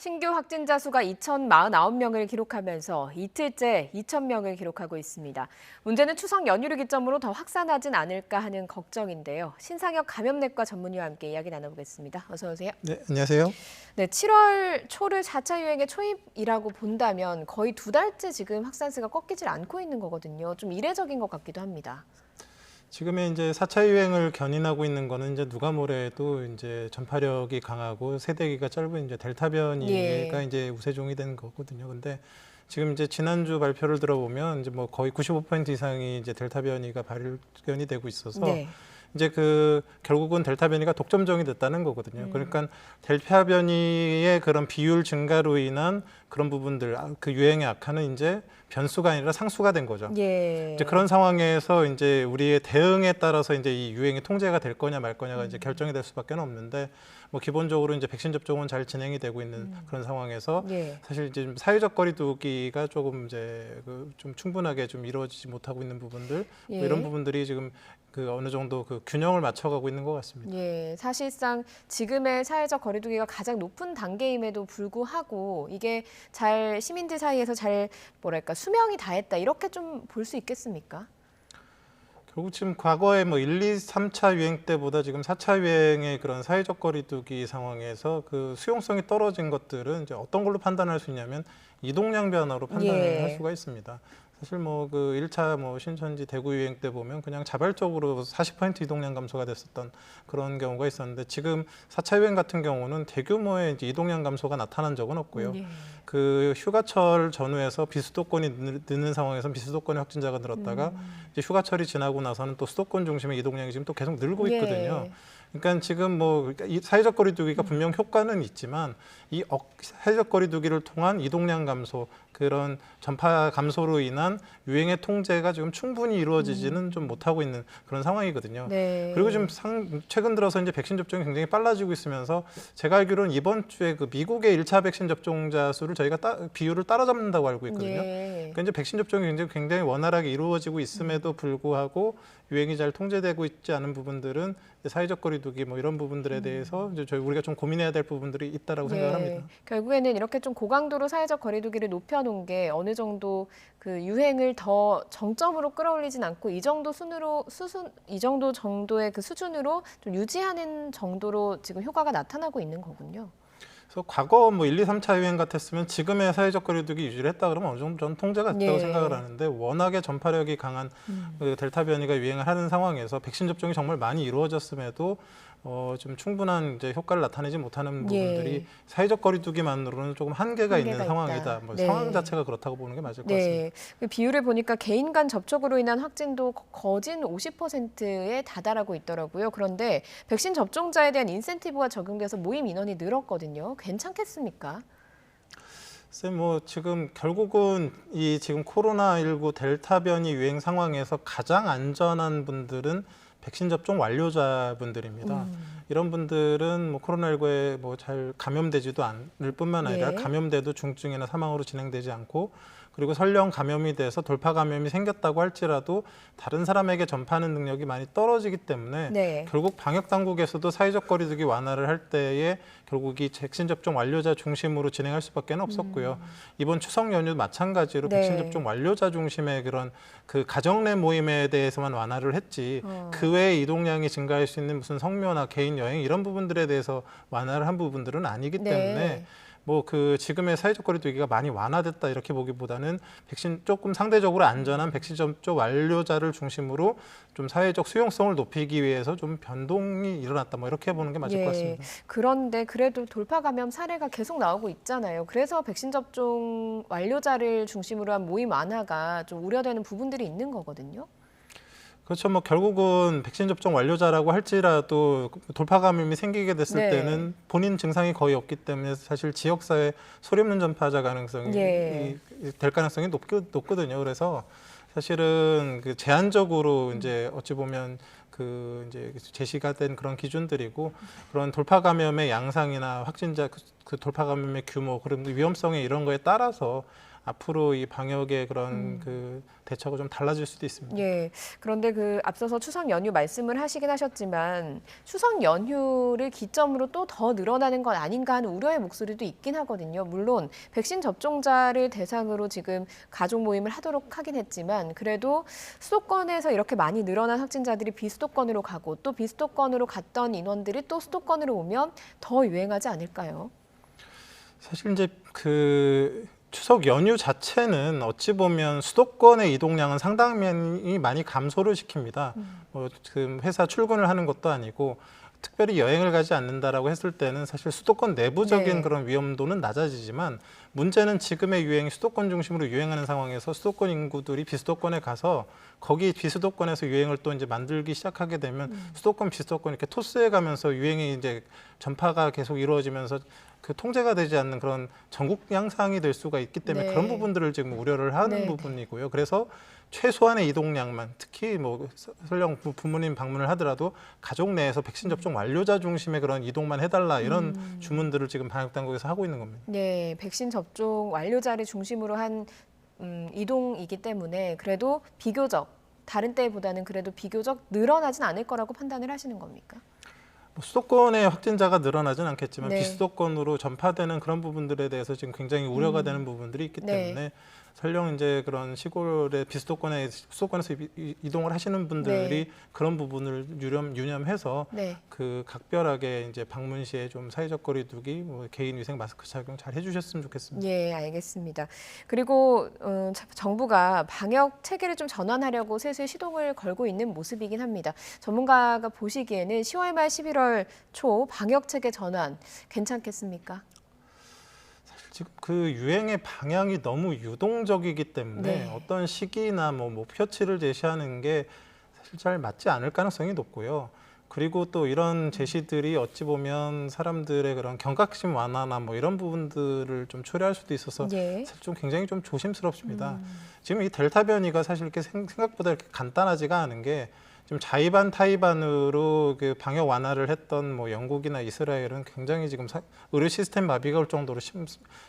신규 확진자 수가 2,049명을 기록하면서 이틀째 2,000명을 기록하고 있습니다. 문제는 추석 연휴를 기점으로 더 확산하진 않을까 하는 걱정인데요. 신상혁 감염내과 전문의와 함께 이야기 나눠보겠습니다. 어서 오세요. 네, 안녕하세요. 네, 7월 초를 4차 유행의 초입이라고 본다면 거의 2달째 지금 확산세가 꺾이질 않고 있는 거거든요. 좀 이례적인 것 같기도 합니다. 지금의 이제 4차 유행을 견인하고 있는 거는 이제 누가 뭐래도 이제 전파력이 강하고 세대기가 짧은 이제 델타 변이가 이제 우세종이 된 거거든요. 근데 지금 이제 지난주 발표를 들어보면 이제 뭐 거의 95% 이상이 이제 델타 변이가 발견이 되고 있어서 이제 결국은 델타 변이가 독점종이 됐다는 거거든요. 그러니까 델타 변이의 그런 비율 증가로 인한 그런 부분들, 그 유행의 악화는 이제 변수가 아니라 상수가 된 거죠. 이제 그런 상황에서 이제 우리의 대응에 따라서 이제 이 유행이 통제가 될 거냐 말 거냐가 이제 결정이 될 수밖에 없는데, 뭐 기본적으로 이제 백신 접종은 잘 진행이 되고 있는 그런 상황에서 사실 이제 사회적 거리두기가 조금 이제 좀 충분하게 좀 이루어지지 못하고 있는 부분들, 뭐 이런 부분들이 지금 어느 정도 균형을 맞춰가고 있는 것 같습니다. 사실상 지금의 사회적 거리두기가 가장 높은 단계임에도 불구하고 이게 잘 시민들 사이에서 잘 뭐랄까 수명이 다했다 이렇게 좀 볼 수 있겠습니까? 결국 지금 과거에 뭐 1, 2, 3차 유행 때보다 지금 4차 유행의 그런 사회적 거리두기 상황에서 그 수용성이 떨어진 것들은 이제 어떤 걸로 판단할 수 있냐면 이동량 변화로 판단을 할 수가 있습니다. 사실 뭐 1차 뭐 신천지 대구 유행 때 보면 그냥 자발적으로 40% 이동량 감소가 됐었던 그런 경우가 있었는데, 지금 4차 유행 같은 경우는 대규모의 이제 이동량 감소가 나타난 적은 없고요. 그 휴가철 전후에서 비수도권이 늦는 상황에서 비수도권의 확진자가 늘었다가 이제 휴가철이 지나고 나서는 또 수도권 중심의 이동량이 지금 또 계속 늘고 있거든요. 그러니까 지금 뭐 이 사회적 거리두기가 분명 효과는 있지만 이 사회적 거리두기를 통한 이동량 감소, 그런 전파 감소로 인한 유행의 통제가 지금 충분히 이루어지지는 좀 못하고 있는 그런 상황이거든요. 그리고 지금 최근 들어서 이제 백신 접종이 굉장히 빨라지고 있으면서 제가 알기로는 이번 주에 미국의 1차 백신 접종자 수를 저희가 비율을 따라잡는다고 알고 있거든요. 그러니까 이제 백신 접종이 굉장히 원활하게 이루어지고 있음에도 불구하고 유행이 잘 통제되고 있지 않은 부분들은 사회적 거리두기 뭐 이런 부분들에 대해서 이제 우리가 좀 고민해야 될 부분들이 있다라고 생각을 합니다. 결국에는 이렇게 좀 고강도로 사회적 거리두기를 높여놓은 게 어느 정도 그 유행을 더 정점으로 끌어올리진 않고 이 정도 이 정도 정도의 그 수준으로 좀 유지하는 정도로 지금 효과가 나타나고 있는 거군요. 그래서 과거 뭐 1, 2, 3차 유행 같았으면 지금의 사회적 거리두기 유지를 했다 그러면 어느 정도 전 통제가 됐다고 생각을 하는데, 워낙에 전파력이 강한 델타 변이가 유행을 하는 상황에서 백신 접종이 정말 많이 이루어졌음에도 좀 충분한 이제 효과를 나타내지 못하는 부분들이 사회적 거리두기만으로는 조금 한계가 있는 상황이다. 뭐 상황 자체가 그렇다고 보는 게 맞을 것 같습니다. 그 비율을 보니까 개인 간 접촉으로 인한 확진도 거진 50%에 다다라고 있더라고요. 그런데 백신 접종자에 대한 인센티브가 적용돼서 모임 인원이 늘었거든요. 괜찮겠습니까? 글쎄 뭐 지금 결국은 이 지금 코로나19 델타 변이 유행 상황에서 가장 안전한 분들은 백신 접종 완료자분들입니다. 이런 분들은 뭐 코로나19에 뭐 잘 감염되지도 않을 뿐만 아니라 감염돼도 중증이나 사망으로 진행되지 않고, 그리고 설령 감염이 돼서 돌파 감염이 생겼다고 할지라도 다른 사람에게 전파하는 능력이 많이 떨어지기 때문에 결국 방역 당국에서도 사회적 거리두기 완화를 할 때에 결국 이 백신 접종 완료자 중심으로 진행할 수밖에 없었고요. 이번 추석 연휴 마찬가지로 백신 접종 완료자 중심의 그런 가정 내 모임에 대해서만 완화를 했지 그 외에 이동량이 증가할 수 있는 무슨 성묘나 개인 여행 이런 부분들에 대해서 완화를 한 부분들은 아니기 때문에 뭐 지금의 사회적 거리두기가 많이 완화됐다 이렇게 보기보다는 백신 조금 상대적으로 안전한 백신 접종 완료자를 중심으로 좀 사회적 수용성을 높이기 위해서 좀 변동이 일어났다 뭐 이렇게 보는 게 맞을 것 같습니다. 그런데 그래도 돌파 감염 사례가 계속 나오고 있잖아요. 그래서 백신 접종 완료자를 중심으로 한 모임 완화가 좀 우려되는 부분들이 있는 거거든요. 그렇죠. 뭐 결국은 백신 접종 완료자라고 할지라도 돌파 감염이 생기게 됐을 때는 본인 증상이 거의 없기 때문에 사실 지역사회 소리 없는 전파자 가능성이 될 가능성이 높거든요. 그래서 사실은 제한적으로 이제 어찌 보면 이제 제시가 된 그런 기준들이고, 그런 돌파 감염의 양상이나 확진자 돌파 감염의 규모, 그런 위험성에 이런 거에 따라서 앞으로 이 방역의 그런 그 대처가 좀 달라질 수도 있습니다. 예. 그런데 그 앞서서 추석 연휴 말씀을 하시긴 하셨지만 추석 연휴를 기점으로 또 더 늘어나는 건 아닌가 하는 우려의 목소리도 있긴 하거든요. 물론 백신 접종자를 대상으로 지금 가족 모임을 하도록 하긴 했지만 그래도 수도권에서 이렇게 많이 늘어난 확진자들이 비수도권으로 가고 또 비수도권으로 갔던 인원들이 또 수도권으로 오면 더 유행하지 않을까요? 사실 이제 그 추석 연휴 자체는 어찌 보면 수도권의 이동량은 상당히 많이 감소를 시킵니다. 뭐 지금 회사 출근을 하는 것도 아니고 특별히 여행을 가지 않는다라고 했을 때는 사실 수도권 내부적인 네. 그런 위험도는 낮아지지만 문제는 지금의 유행이 수도권 중심으로 유행하는 상황에서 수도권 인구들이 비수도권에 가서 거기 비수도권에서 유행을 또 이제 만들기 시작하게 되면 수도권 비수도권 이렇게 토스해 가면서 유행이 이제 전파가 계속 이루어지면서 그 통제가 되지 않는 그런 전국 양상이 될 수가 있기 때문에 네. 그런 부분들을 지금 우려를 하는 네. 부분이고요. 그래서 최소한의 이동량만 특히 뭐 설령 부모님 방문을 하더라도 가족 내에서 백신 접종 완료자 중심의 그런 이동만 해달라 이런 주문들을 지금 방역 당국에서 하고 있는 겁니다. 네, 백신 접종 완료자를 중심으로 한 이동이기 때문에 그래도 비교적 다른 때보다는 그래도 비교적 늘어나진 않을 거라고 판단을 하시는 겁니까? 뭐 수도권의 확진자가 늘어나진 않겠지만 네. 비수도권으로 전파되는 그런 부분들에 대해서 지금 굉장히 우려가 되는 부분들이 있기 네. 때문에 설령 이제 그런 시골의 수도권에서 이동을 하시는 분들이 네. 그런 부분을 유념해서 네. 그 각별하게 이제 방문 시에 좀 사회적 거리두기, 뭐 개인 위생 마스크 착용 잘 해주셨으면 좋겠습니다. 예, 알겠습니다. 그리고 정부가 방역 체계를 좀 전환하려고 슬슬 시동을 걸고 있는 모습이긴 합니다. 전문가가 보시기에는 10월 말 11월 초 방역 체계 전환 괜찮겠습니까? 지금 그 유행의 방향이 너무 유동적이기 때문에 네. 어떤 시기나 뭐 목표치를 제시하는 게 사실 잘 맞지 않을 가능성이 높고요. 그리고 또 이런 제시들이 어찌 보면 사람들의 그런 경각심 완화나 뭐 이런 부분들을 좀 초래할 수도 있어서 예. 사실 좀 굉장히 좀 조심스럽습니다. 지금 이 델타 변이가 사실 이렇게 생각보다 이렇게 간단하지가 않은 게 지금 자의반 타의반으로 그 방역 완화를 했던 뭐 영국이나 이스라엘은 굉장히 지금 의료 시스템 마비가 올 정도로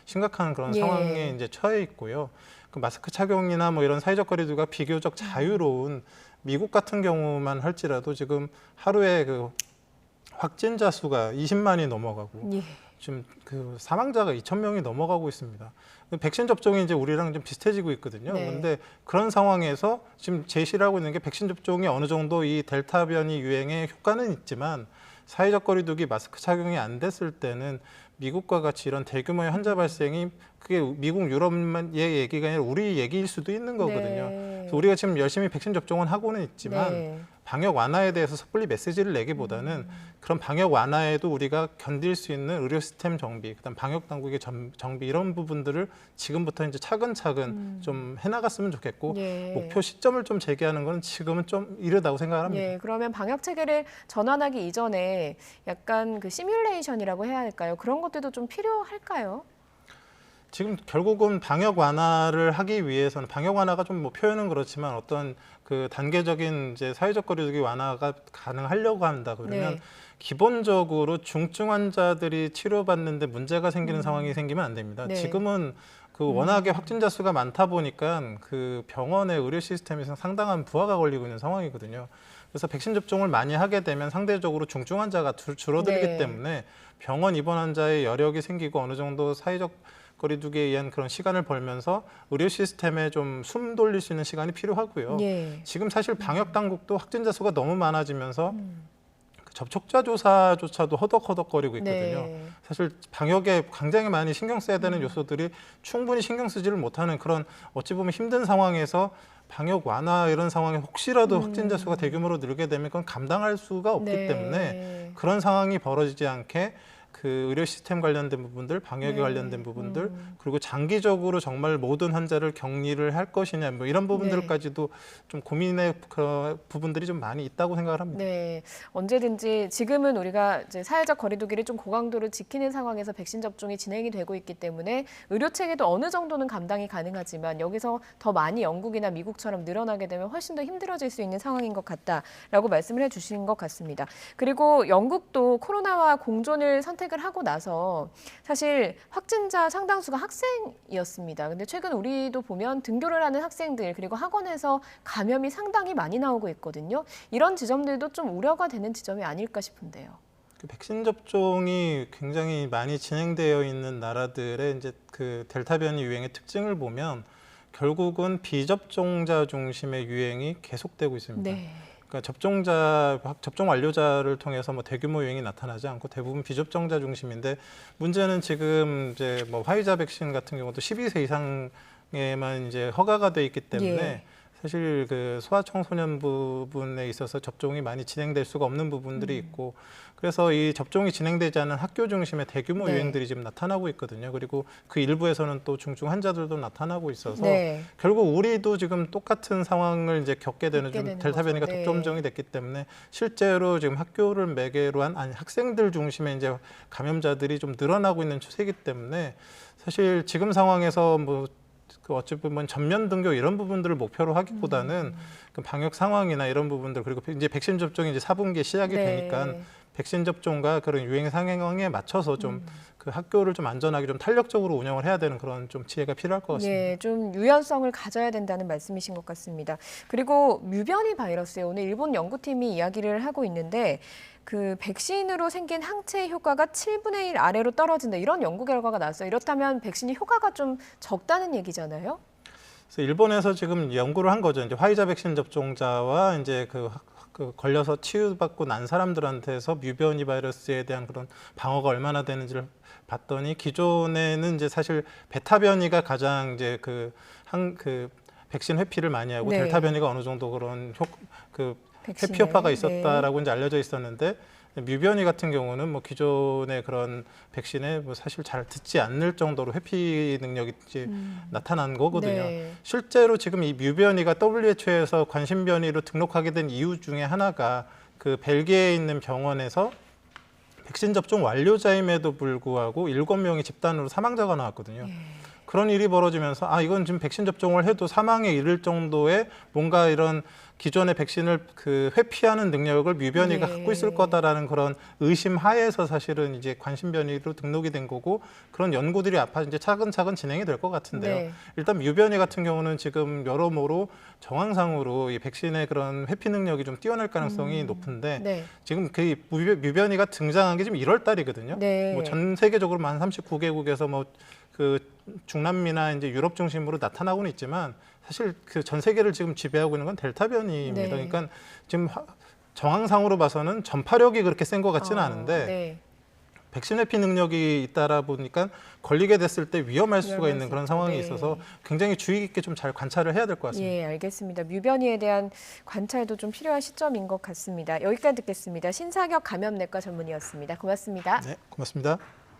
심각한 그런 예. 상황에 이제 처해 있고요. 그 마스크 착용이나 뭐 이런 사회적 거리두기가 비교적 자유로운 미국 같은 경우만 할지라도 지금 하루에 그 확진자 수가 20만이 넘어가고 예. 지금 그 사망자가 2,000명이 넘어가고 있습니다. 백신 접종이 이제 우리랑 좀 비슷해지고 있거든요. 네. 그런데 그런 상황에서 지금 제시를 하고 있는 게 백신 접종이 어느 정도 이 델타 변이 유행에 효과는 있지만 사회적 거리두기 마스크 착용이 안 됐을 때는 미국과 같이 이런 대규모의 환자 발생이 그게 미국 유럽만의 얘기가 아니라 우리 얘기일 수도 있는 거거든요. 네. 그래서 우리가 지금 열심히 백신 접종은 하고는 있지만 네. 방역 완화에 대해서 섣불리 메시지를 내기보다는 그런 방역 완화에도 우리가 견딜 수 있는 의료 시스템 정비, 그다음 방역 당국의 정비 이런 부분들을 지금부터 이제 차근차근 좀 해나갔으면 좋겠고 예. 목표 시점을 좀 제기하는 건 지금은 좀 이르다고 생각을 합니다. 예, 그러면 방역 체계를 전환하기 이전에 약간 그 시뮬레이션이라고 해야 할까요? 그런 것들도 좀 필요할까요? 지금 결국은 방역 완화를 하기 위해서는 방역 완화가 좀 뭐 표현은 그렇지만 어떤 그 단계적인 이제 사회적 거리두기 완화가 가능하려고 한다 그러면 네. 기본적으로 중증 환자들이 치료받는데 문제가 생기는 상황이 생기면 안 됩니다. 네. 지금은 그 워낙에 확진자 수가 많다 보니까 그 병원의 의료 시스템에서 상당한 부하가 걸리고 있는 상황이거든요. 그래서 백신 접종을 많이 하게 되면 상대적으로 중증 환자가 줄어들기 네. 때문에 병원 입원 환자의 여력이 생기고 어느 정도 사회적 거리두기에 의한 그런 시간을 벌면서 의료 시스템에 좀 숨 돌릴 수 있는 시간이 필요하고요. 예. 지금 사실 방역 당국도 확진자 수가 너무 많아지면서 그 접촉자 조사조차도 허덕허덕거리고 있거든요. 네. 사실 방역에 굉장히 많이 신경 써야 되는 요소들이 충분히 신경 쓰지를 못하는 그런 어찌 보면 힘든 상황에서 방역 완화 이런 상황에 혹시라도 확진자 수가 대규모로 늘게 되면 그건 감당할 수가 없기 네. 때문에 그런 상황이 벌어지지 않게 그 의료 시스템 관련된 부분들, 방역에 네. 관련된 부분들, 그리고 장기적으로 정말 모든 환자를 격리를 할 것이냐, 뭐 이런 부분들까지도 좀 고민의 그 부분들이 좀 많이 있다고 생각을 합니다. 네, 언제든지 지금은 우리가 이제 사회적 거리두기를 좀 고강도로 지키는 상황에서 백신 접종이 진행이 되고 있기 때문에 의료 체계도 어느 정도는 감당이 가능하지만 여기서 더 많이 영국이나 미국처럼 늘어나게 되면 훨씬 더 힘들어질 수 있는 상황인 것 같다라고 말씀을 해주신 것 같습니다. 그리고 영국도 코로나와 공존을 선택을 시작을 하고 나서 사실 확진자 상당수가 학생이었습니다. 근데 최근 우리도 보면 등교를 하는 학생들 그리고 학원에서 감염이 상당히 많이 나오고 있거든요. 이런 지점들도 좀 우려가 되는 지점이 아닐까 싶은데요. 그 백신 접종이 굉장히 많이 진행되어 있는 나라들의 이제 그 델타 변이 유행의 특징을 보면 결국은 비접종자 중심의 유행이 계속되고 있습니다. 네. 그러니까 접종 완료자를 통해서 뭐 대규모 유행이 나타나지 않고 대부분 비접종자 중심인데 문제는 지금 이제 뭐 화이자 백신 같은 경우도 12세 이상에만 이제 허가가 돼 있기 때문에 예. 사실 그 소아청소년 부분에 있어서 접종이 많이 진행될 수가 없는 부분들이 있고 그래서 이 접종이 진행되지 않은 학교 중심의 대규모 네. 유행들이 지금 나타나고 있거든요. 그리고 그 일부에서는 또 중증 환자들도 나타나고 있어서 네. 결국 우리도 지금 똑같은 상황을 이제 겪게 되는 좀 되는 델타 변이가 거죠. 네. 독점종이 됐기 때문에 실제로 지금 학교를 매개로 한 학생들 중심의 이제 감염자들이 좀 늘어나고 있는 추세이기 때문에 사실 지금 상황에서 뭐 그 어찌 보면 전면 등교 이런 부분들을 목표로 하기보다는 그 방역 상황이나 이런 부분들 그리고 이제 백신 접종이 이제 4분기에 시작이 네. 되니까 백신 접종과 그런 유행 상황에 맞춰서 좀 그 학교를 좀 안전하게 좀 탄력적으로 운영을 해야 되는 그런 좀 지혜가 필요할 것 같습니다. 예, 좀 유연성을 가져야 된다는 말씀이신 것 같습니다. 그리고 뮤변이 바이러스에 오늘 일본 연구팀이 이야기를 하고 있는데 그 백신으로 생긴 항체 효과가 7분의 1 아래로 떨어진다 이런 연구 결과가 나왔어요. 이렇다면 백신이 효과가 좀 적다는 얘기잖아요. 그래서 일본에서 지금 연구를 한 거죠. 이제 화이자 백신 접종자와 이제 그 걸려서 치유받고 난 사람들한테서 뮤변이 바이러스에 대한 그런 방어가 얼마나 되는지를 봤더니 기존에는 이제 사실 베타 변이가 가장 이제 그 백신 회피를 많이 하고 네. 델타 변이가 어느 정도 그런 백신을. 회피 효과가 네. 있었다라고 이제 알려져 있었는데 뮤변이 같은 경우는 뭐 기존의 그런 백신에 뭐 사실 잘 듣지 않을 정도로 회피 능력이 이제 나타난 거거든요. 네. 실제로 지금 이 뮤변이가 WHO에서 관심 변이로 등록하게 된 이유 중에 하나가 그 벨기에에 있는 병원에서 백신 접종 완료자임에도 불구하고 7명이 집단으로 사망자가 나왔거든요. 그런 일이 벌어지면서 아 이건 지금 백신 접종을 해도 사망에 이를 정도의 뭔가 이런 기존의 백신을 그 회피하는 능력을 뮤변이가 네. 갖고 있을 거다라는 그런 의심 하에서 사실은 이제 관심 변이로 등록이 된 거고 그런 연구들이 앞으로 이제 차근차근 진행이 될 것 같은데요. 네. 일단 뮤변이 같은 경우는 지금 여러모로 정황상으로 이 백신의 그런 회피 능력이 좀 뛰어날 가능성이 높은데 네. 지금 그 뮤변이가 등장한 게 지금 1월 달이거든요. 네. 뭐 전 세계적으로 한 39개국에서 뭐 그 중남미나 이제 유럽 중심으로 나타나고는 있지만 사실 그 전 세계를 지금 지배하고 있는 건 델타 변이입니다. 네. 그러니까 지금 정황상으로 봐서는 전파력이 그렇게 센 것 같지는 않은데 네. 백신 회피 능력이 있다라 보니까 걸리게 됐을 때 위험할 수가 위험할 있는 수 그런 있죠. 상황이 네. 있어서 굉장히 주의 깊게 좀 잘 관찰을 해야 될 것 같습니다. 예, 알겠습니다. 뮤변이에 대한 관찰도 좀 필요한 시점인 것 같습니다. 여기까지 듣겠습니다. 신사격 감염내과 전문의였습니다. 고맙습니다. 네, 고맙습니다.